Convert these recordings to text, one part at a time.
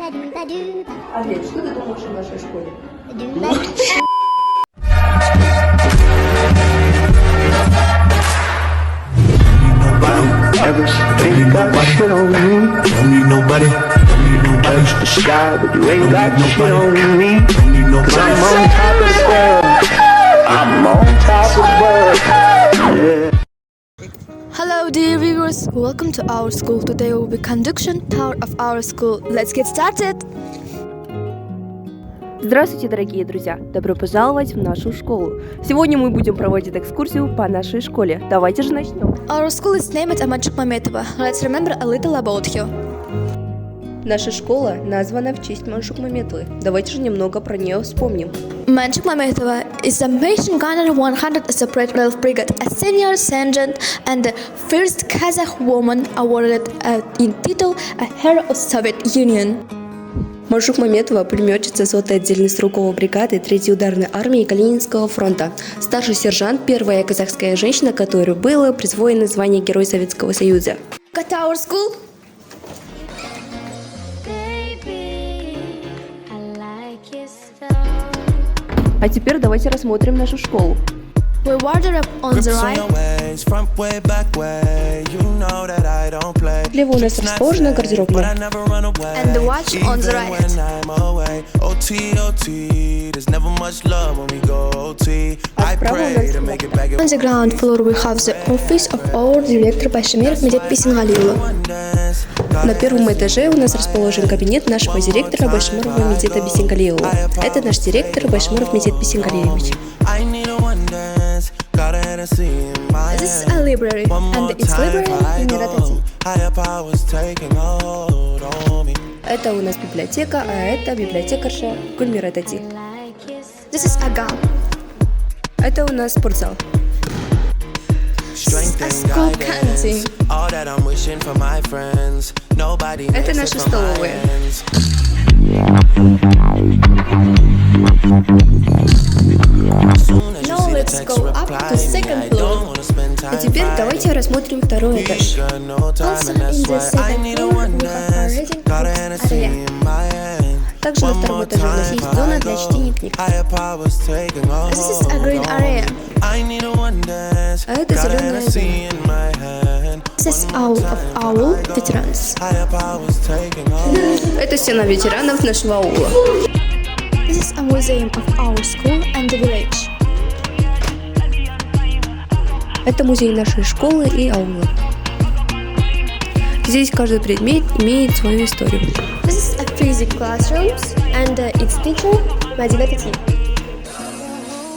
Олег, что ты думаешь о нашей школе? Ever think got shit on me? Don't need nobody. Don't need nobody. The sky, but you ain't got shit on me. Don't need nobody. 'Cause I'm on top of the world. I'm on top of the world. Yeah. Hello dear viewers, welcome to our school. Today will be conduction tour of our school. Let's get started! Здравствуйте, дорогие друзья! Добро пожаловать в нашу школу! Сегодня мы будем проводить экскурсию по нашей школе. Давайте же начнем. Our school is named Аманчук Маметова. Let's remember a little about her. Наша школа названа в честь Маншук Маметовой. Давайте же немного про нее вспомним. Манчук Маметова is a machine gunner 100 Separate Railway Brigade, a senior sergeant and the first Kazakh woman awarded in title a Hero of Soviet Union. Маншук Маметова – пулеметчица 100-й отдельной стрелковой бригады 3-й ударной армии Калининского фронта. Старший сержант – первая казахская женщина, которой было присвоено звание Герой Советского Союза. Got our school? А теперь давайте рассмотрим нашу школу. We wardrobe on the right. Слева у нас расположена гардеробная. And the watch on the right. А справа у нас On the ground floor we have the office of our director Байшемиров Медет Бисенгалиула. на первом этаже у нас расположен кабинет нашего директора Байшемирова Медета Бисенгалиула. Это наш директор Байшемиров Медет Бисенгалиевич. This is a library, and it's library in Miratati. Это у нас библиотека, а это библиотекарша Гульмира Тати. This is a gun. Это у нас спортзал. This is a school canteen. Это наша столовая. Now let's go up to second floor. А теперь давайте рассмотрим второй этаж. Also in the second floor we have a reading book area. Также на втором этаже у нас есть зона для чтения книг. This is a green area. А это зеленая зона. This is our veterans. Это стена ветеранов нашего аула. This is a museum of our school and the village. Это музей нашей школы и аула. Здесь каждый предмет имеет свою историю. This is a physics classrooms and its teacher Madina Tati.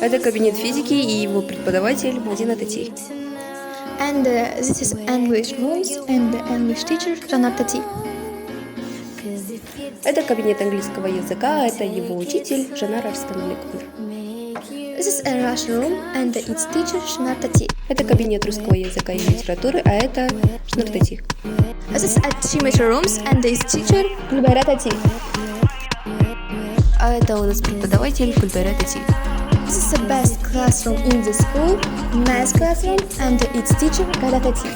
Это кабинет физики и его преподаватель Мадина Тати. And this is English rooms and the English teacher Жанар Tati. Это кабинет английского языка, а это его учитель Жанар Арстаналиковна. This is a Russian room and its teacher Жанар Tati. Это кабинет русского языка и литературы, а это Жанар Тати. This is a geometry rooms and its teacher Гульбайра Tati. А это у нас преподаватель Гульбайра Тати. This is the best classroom in the school, math classroom and its teacher Гайда Tati.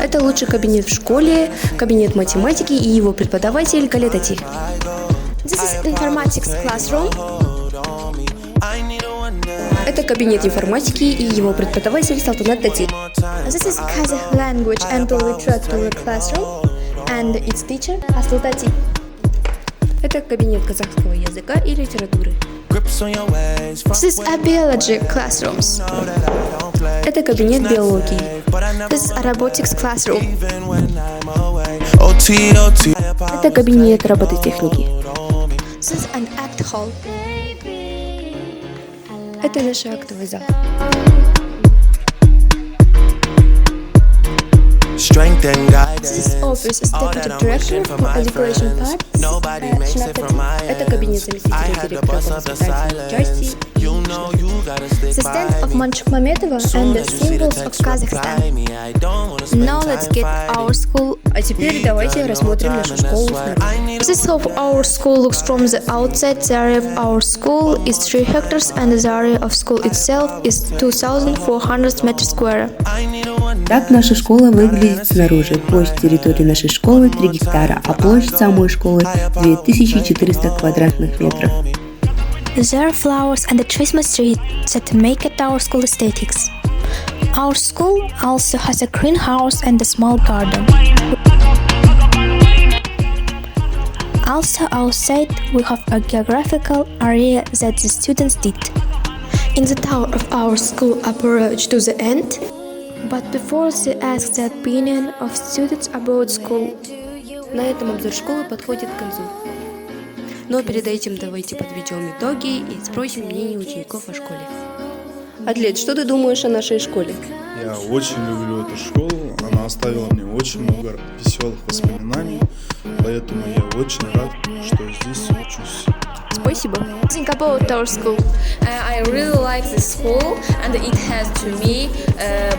Это лучший кабинет в школе, кабинет математики и его преподаватель Галя Тати. This is informatics classroom. Это кабинет информатики и его преподаватель Салтанат Тати. This is Kazakh language and literature classroom and its teacher Aslı Tati. Это кабинет казахского языка и литературы. This is a biology classrooms. Это кабинет биологии. This is a robotics classroom. Это кабинет робототехники. This is an act hall. Это наш актовый зал. This is office as deputy director for education part. Это кабинет заместителя директора по воспитательной части. The stand of Манчук Маметова and the symbols of Kazakhstan. Now let's get our school. А теперь давайте рассмотрим нашу школу снаружи. This is how our school looks from the outside. The area of our school is 3 hectares and the area of school itself is 2,400 meters square. Так наша школа выглядит снаружи. Площадь территории нашей школы 3 гектара, а площадь самой школы 2400 квадратных метров. There are flowers and a Christmas tree that make it our school aesthetics. Our school also has a greenhouse and a small garden. Also outside we have a geographical area that the students did. In the tower of our school approach to the end, but before they ask the opinion of students about school. На этом обзор школы подходит к концу. Но перед этим давайте подведем итоги и спросим мнение учеников о школе. Атлет, что ты думаешь о нашей школе? Я очень люблю эту школу, она оставила мне очень много веселых воспоминаний, поэтому я очень рад, что здесь учусь. Спасибо. Think about our school. I really like this school, and it has to me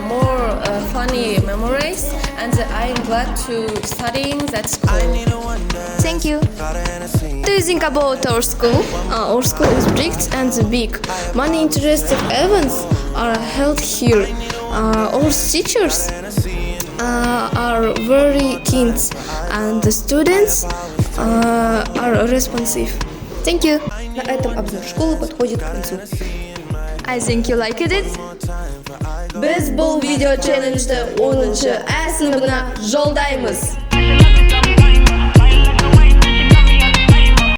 more funny memories, and I'm glad to studying that school. Thank you. Do you think about our school? Our school is big and big. Many interesting events are held here. Our teachers are very keen, and the students are responsive. Thank you. На этом обзор школы подходит к концу. I think you liked it. Biz bu video challenge'da 10-asnibni жолдаймыз.